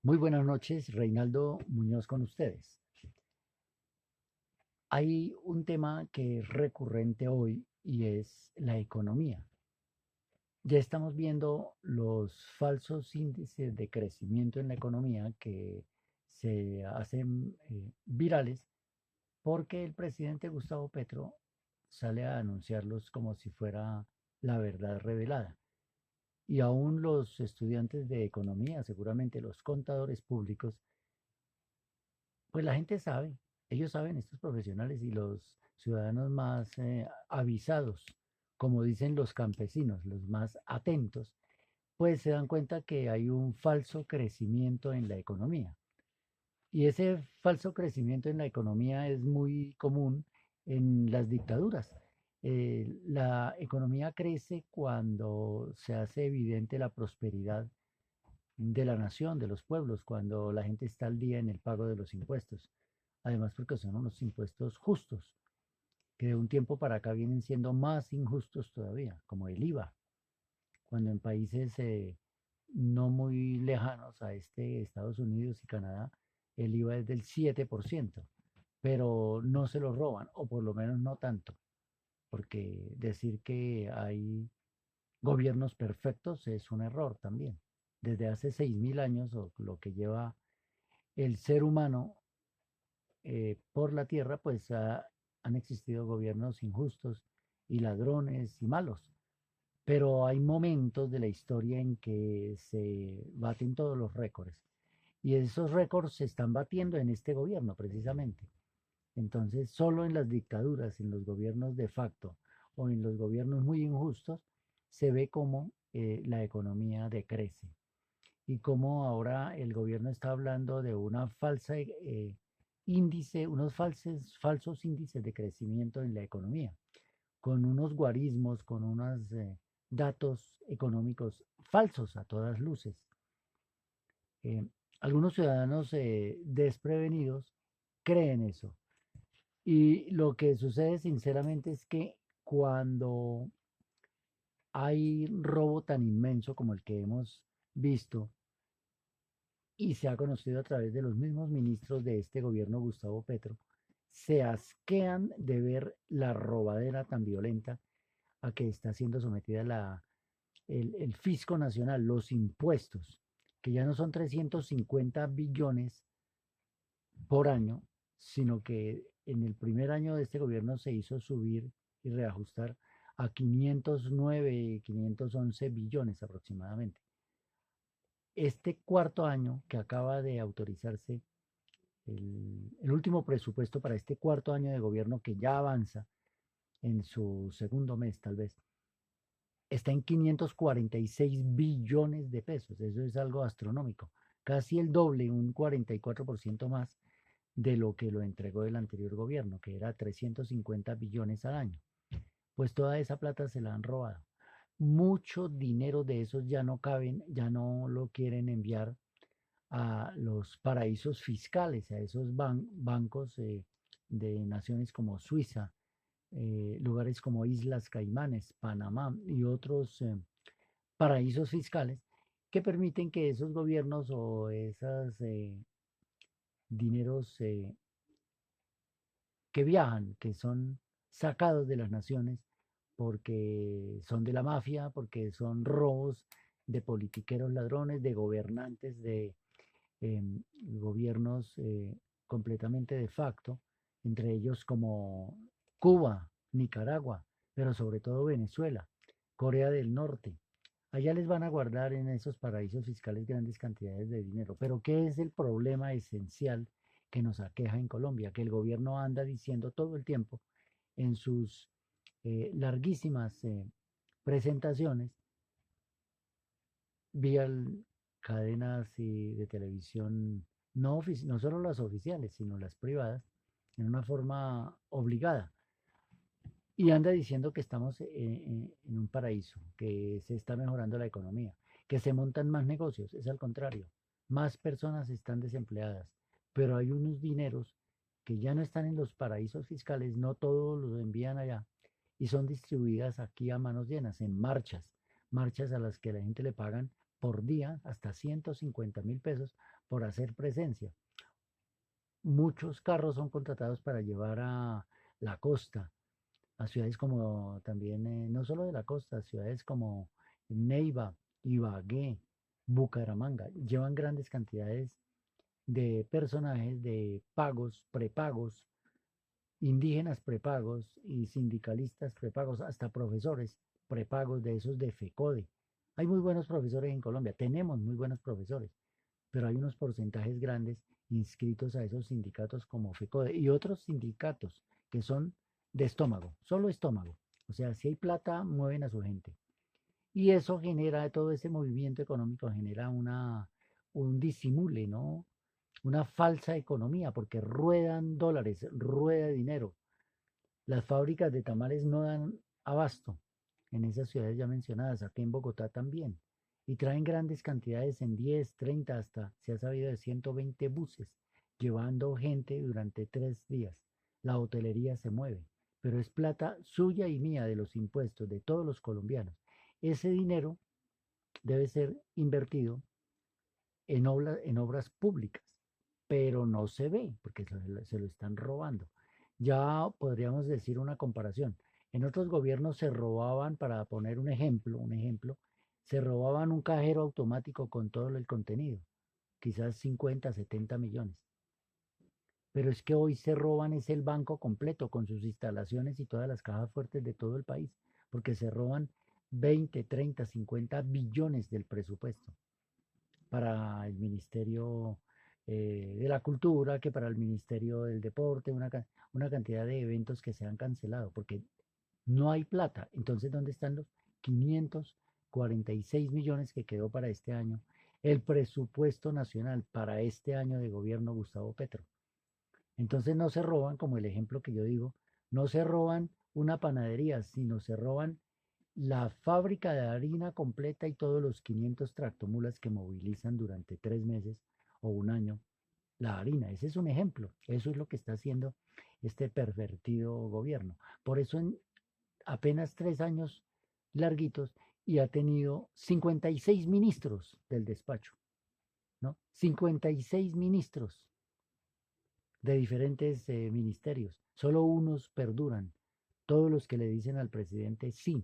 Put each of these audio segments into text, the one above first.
Muy buenas noches, Reinaldo Muñoz con ustedes. Hay un tema que es recurrente hoy y es la economía. Ya estamos viendo los falsos índices de crecimiento en la economía que se hacen virales porque el presidente Gustavo Petro sale a anunciarlos como si fuera la verdad revelada. Y aún los estudiantes de economía, seguramente los contadores públicos, pues la gente sabe, ellos saben, estos profesionales y los ciudadanos más avisados, como dicen los campesinos, los más atentos, pues se dan cuenta que hay un falso crecimiento en la economía. Y ese falso crecimiento en la economía es muy común en las dictaduras. La economía crece cuando se hace evidente la prosperidad de la nación, de los pueblos, cuando la gente está al día en el pago de los impuestos. Además, porque son unos impuestos justos, que de un tiempo para acá vienen siendo más injustos todavía, como el IVA, cuando en países no muy lejanos a Estados Unidos y Canadá, el IVA es del 7%, pero no se lo roban, o por lo menos no tanto, porque decir que hay gobiernos perfectos es un error también. Desde hace 6.000 años, o lo que lleva el ser humano por la tierra, pues han existido gobiernos injustos y ladrones y malos. Pero hay momentos de la historia en que se baten todos los récords. Y esos récords se están batiendo en este gobierno precisamente. Entonces, solo en las dictaduras, en los gobiernos de facto o en los gobiernos muy injustos, se ve cómo la economía decrece y cómo ahora el gobierno está hablando de una falsa índice, unos falsos índices de crecimiento en la economía, con unos guarismos, con unos datos económicos falsos a todas luces. Eh, Algunos ciudadanos desprevenidos creen eso. Y lo que sucede sinceramente es que cuando hay robo tan inmenso como el que hemos visto, y se ha conocido a través de los mismos ministros de este gobierno, Gustavo Petro, se asquean de ver la robadera tan violenta a que está siendo sometida el fisco nacional, los impuestos, que ya no son 350 billones por año, sino que en el primer año de este gobierno se hizo subir y reajustar a 509, 511 billones aproximadamente. Este cuarto año que acaba de autorizarse el último presupuesto para este cuarto año de gobierno que ya avanza en su segundo mes tal vez, está en 546 billones de pesos. Eso es algo astronómico. Casi el doble, un 44% más de lo que lo entregó el anterior gobierno, que era 350 billones al año. Pues toda esa plata se la han robado. Mucho dinero de esos ya no caben, ya no lo quieren enviar a los paraísos fiscales, a esos bancos de naciones como Suiza, lugares como Islas Caimanes, Panamá y otros paraísos fiscales que permiten que esos gobiernos o esos dineros que viajan, que son sacados de las naciones porque son de la mafia, porque son robos de politiqueros ladrones, de gobernantes, de gobiernos completamente de facto, entre ellos como Cuba, Nicaragua, pero sobre todo Venezuela, Corea del Norte. Allá les van a guardar en esos paraísos fiscales grandes cantidades de dinero. Pero ¿qué es el problema esencial que nos aqueja en Colombia? Que el gobierno anda diciendo todo el tiempo en sus larguísimas presentaciones vía cadenas de televisión, no solo las oficiales, sino las privadas, en una forma obligada. Y anda diciendo que estamos en un paraíso, que se está mejorando la economía, que se montan más negocios. Es al contrario, más personas están desempleadas, pero hay unos dineros que ya no están en los paraísos fiscales, no todos los envían allá y son distribuidas aquí a manos llenas, en marchas, marchas a las que la gente le pagan por día, hasta 150.000 pesos por hacer presencia. Muchos carros son contratados para llevar a la costa, a ciudades como también, no solo de la costa, ciudades como Neiva, Ibagué, Bucaramanga, llevan grandes cantidades de personajes de pagos, prepagos, indígenas prepagos y sindicalistas prepagos, hasta profesores prepagos de esos de FECODE. Hay muy buenos profesores en Colombia, tenemos muy buenos profesores, pero hay unos porcentajes grandes inscritos a esos sindicatos como FECODE y otros sindicatos que son de estómago, solo estómago. O sea, si hay plata, mueven a su gente. Y eso genera, todo ese movimiento económico genera un disimule, ¿no? Una falsa economía, porque ruedan dólares, rueda dinero. Las fábricas de tamales no dan abasto en esas ciudades ya mencionadas, aquí en Bogotá también. Y traen grandes cantidades en 10, 30, hasta se ha sabido de 120 buses, llevando gente durante 3 días. La hotelería se mueve, pero es plata suya y mía de los impuestos de todos los colombianos. Ese dinero debe ser invertido en obras públicas, pero no se ve porque se lo están robando. Ya podríamos decir una comparación. En otros gobiernos se robaban, para poner un ejemplo, se robaban un cajero automático con todo el contenido, quizás 50, 70 millones. Pero es que hoy se roban es el banco completo con sus instalaciones y todas las cajas fuertes de todo el país, porque se roban 20, 30, 50 billones del presupuesto para el Ministerio de la Cultura, que para el Ministerio del Deporte, una cantidad de eventos que se han cancelado, porque no hay plata. Entonces, ¿dónde están los 546 millones que quedó para este año? El presupuesto nacional para este año de gobierno Gustavo Petro. Entonces no se roban, como el ejemplo que yo digo, no se roban una panadería, sino se roban la fábrica de harina completa y todos los 500 tractomulas que movilizan durante 3 meses o un año la harina. Ese es un ejemplo. Eso es lo que está haciendo este pervertido gobierno. Por eso en apenas 3 años larguitos y ha tenido 56 ministros del despacho, ¿no? 56 ministros de diferentes ministerios. Solo unos perduran. Todos los que le dicen al presidente sí.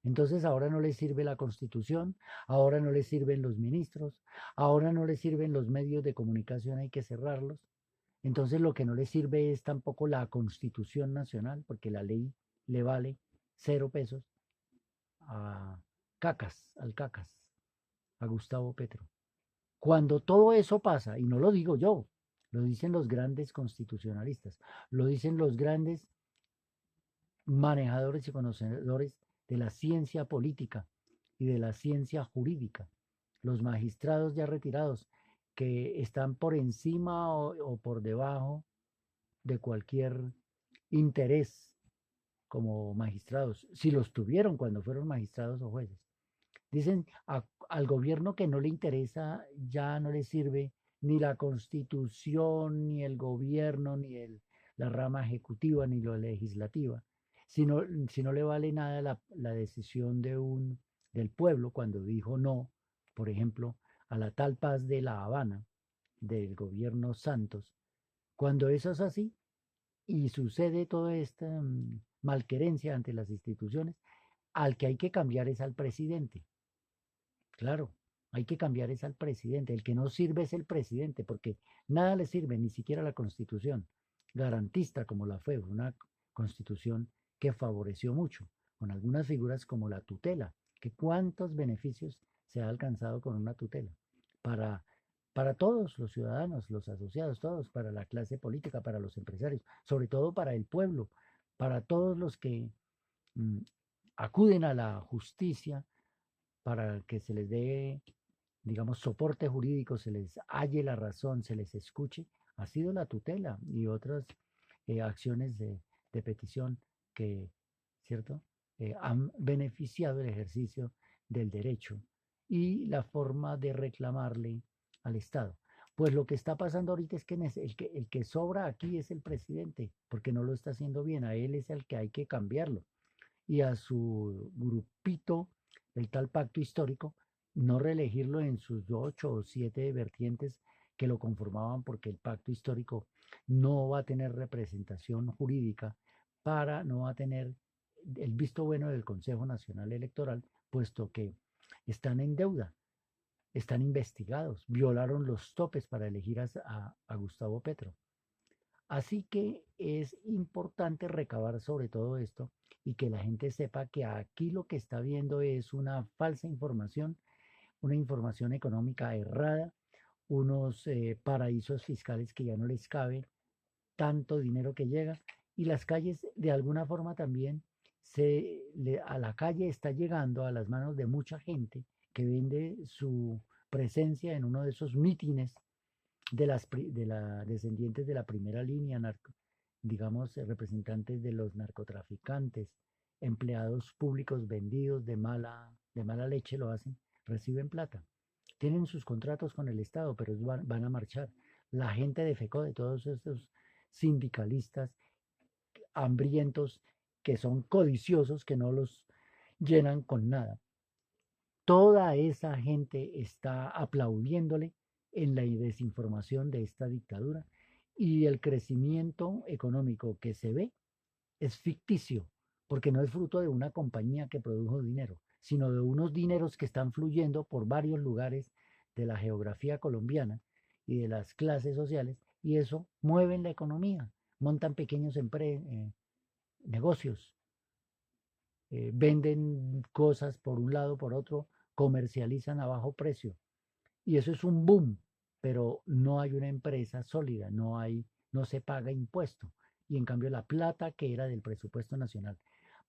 Entonces ahora no les sirve la constitución, ahora no les sirven los ministros, ahora no les sirven los medios de comunicación, hay que cerrarlos. Entonces lo que no les sirve es tampoco la constitución nacional, porque la ley le vale 0 pesos a al cacas, a Gustavo Petro. Cuando todo eso pasa, y no lo digo yo, lo dicen los grandes constitucionalistas, lo dicen los grandes manejadores y conocedores de la ciencia política y de la ciencia jurídica, los magistrados ya retirados, que están por encima o por debajo de cualquier interés como magistrados, si los tuvieron cuando fueron magistrados o jueces. Dicen al gobierno que no le interesa, ya no le sirve ni la constitución, ni el gobierno, la rama ejecutiva, ni la legislativa, si no le vale nada la decisión del pueblo cuando dijo no, por ejemplo, a la tal paz de La Habana, del gobierno Santos. Cuando eso es así y sucede toda esta malquerencia ante las instituciones, al que hay que cambiar es al presidente. Claro, hay que cambiar es al presidente. El que no sirve es el presidente, porque nada le sirve, ni siquiera la constitución, garantista como la fue, una constitución que favoreció mucho, con algunas figuras como la tutela, que cuántos beneficios se ha alcanzado con una tutela para, para todos los ciudadanos, los asociados, todos, para la clase política, para los empresarios, sobre todo para el pueblo, para todos los que mm, acuden a la justicia para que se les dé, digamos, soporte jurídico, se les halle la razón, se les escuche, ha sido la tutela y otras acciones de petición que, ¿cierto?, han beneficiado el ejercicio del derecho y la forma de reclamarle al Estado. Pues lo que está pasando ahorita es que el que sobra aquí es el presidente, porque no lo está haciendo bien, a él es el que hay que cambiarlo y a su grupito, el tal pacto histórico, no reelegirlo en sus 8 o 7 vertientes que lo conformaban, porque el pacto histórico no va a tener representación jurídica, no va a tener el visto bueno del Consejo Nacional Electoral, puesto que están en deuda, están investigados, violaron los topes para elegir a Gustavo Petro. Así que es importante recabar sobre todo esto y que la gente sepa que aquí lo que está viendo es una falsa información, una información económica errada, unos paraísos fiscales que ya no les cabe tanto dinero que llega, y las calles de alguna forma también a la calle está llegando a las manos de mucha gente que vende su presencia en uno de esos mítines de la descendientes de la primera línea, digamos, representantes de los narcotraficantes, empleados públicos vendidos de mala leche lo hacen, reciben plata. Tienen sus contratos con el Estado, pero van a marchar. La gente de FECO, de todos estos sindicalistas hambrientos, que son codiciosos, que no los llenan con nada. Toda esa gente está aplaudiéndole en la desinformación de esta dictadura, y el crecimiento económico que se ve es ficticio, porque no es fruto de una compañía que produjo dinero, sino de unos dineros que están fluyendo por varios lugares de la geografía colombiana y de las clases sociales, y eso mueve la economía, montan pequeños negocios, venden cosas por un lado, por otro, comercializan a bajo precio, y eso es un boom, pero no hay una empresa sólida, no se paga impuesto. Y en cambio la plata que era del presupuesto nacional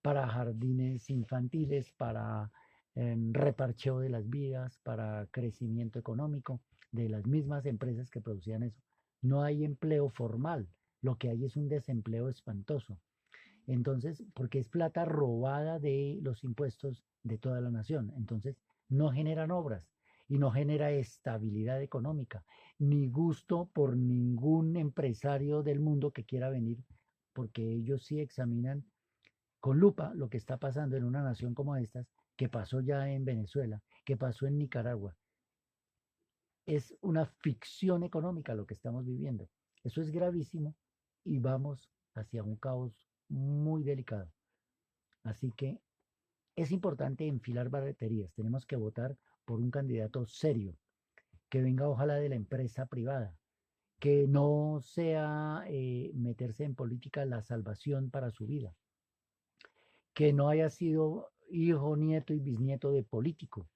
para jardines infantiles, para reparcheo de las vías, para crecimiento económico de las mismas empresas que producían eso. No hay empleo formal, lo que hay es un desempleo espantoso. Entonces, porque es plata robada de los impuestos de toda la nación. Entonces, no generan obras y no genera estabilidad económica, ni gusto por ningún empresario del mundo que quiera venir, porque ellos sí examinan con lupa lo que está pasando en una nación como estas, que pasó ya en Venezuela, que pasó en Nicaragua. Es una ficción económica lo que estamos viviendo. Eso es gravísimo y vamos hacia un caos muy delicado. Así que es importante enfilar baterías. Tenemos que votar por un candidato serio, que venga ojalá de la empresa privada, que no sea meterse en política la salvación para su vida, que no haya sido hijo, nieto y bisnieto de político,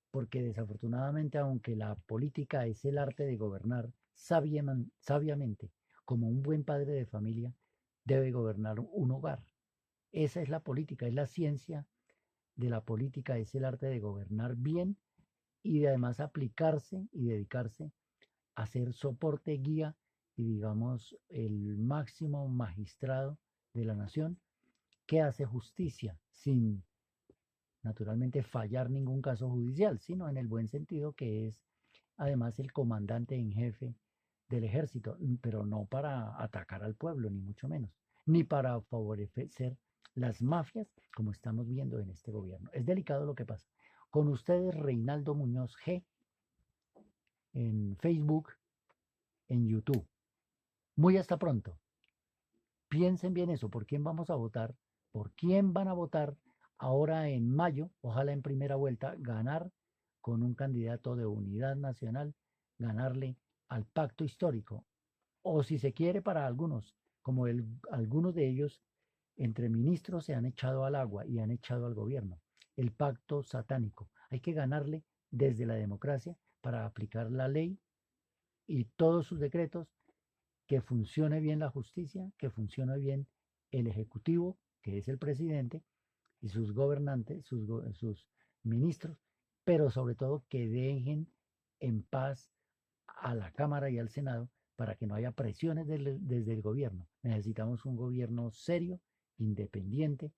porque desafortunadamente, aunque la política es el arte de gobernar sabiamente, como un buen padre de familia, debe gobernar un hogar. Esa es la política, es la ciencia de la política, es el arte de gobernar bien y de además aplicarse y dedicarse a ser soporte, guía y digamos el máximo magistrado de la nación, que hace justicia sin naturalmente fallar ningún caso judicial, sino en el buen sentido, que es además el comandante en jefe del ejército, pero no para atacar al pueblo, ni mucho menos, ni para favorecer las mafias, como estamos viendo en este gobierno. Es delicado lo que pasa. Con ustedes, Reinaldo Muñoz G, en Facebook, en YouTube. Muy hasta pronto. Piensen bien eso, ¿por quién vamos a votar? ¿Por quién van a votar ahora en mayo? Ojalá en primera vuelta ganar con un candidato de unidad nacional, ganarle al pacto histórico. O si se quiere para algunos, como algunos de ellos entre ministros se han echado al agua y han echado al gobierno. El pacto satánico. Hay que ganarle desde la democracia para aplicar la ley y todos sus decretos, que funcione bien la justicia, que funcione bien el ejecutivo, que es el presidente, y sus gobernantes, sus ministros, pero sobre todo que dejen en paz a la Cámara y al Senado para que no haya presiones desde el gobierno. Necesitamos un gobierno serio, independiente,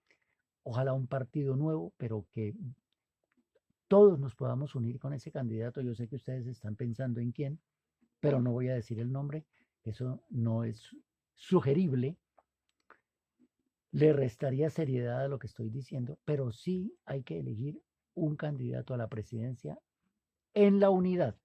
ojalá un partido nuevo, pero que todos nos podamos unir con ese candidato. Yo sé que ustedes están pensando en quién, pero no voy a decir el nombre, eso no es sugerible, le restaría seriedad a lo que estoy diciendo, pero sí hay que elegir un candidato a la presidencia en la unidad.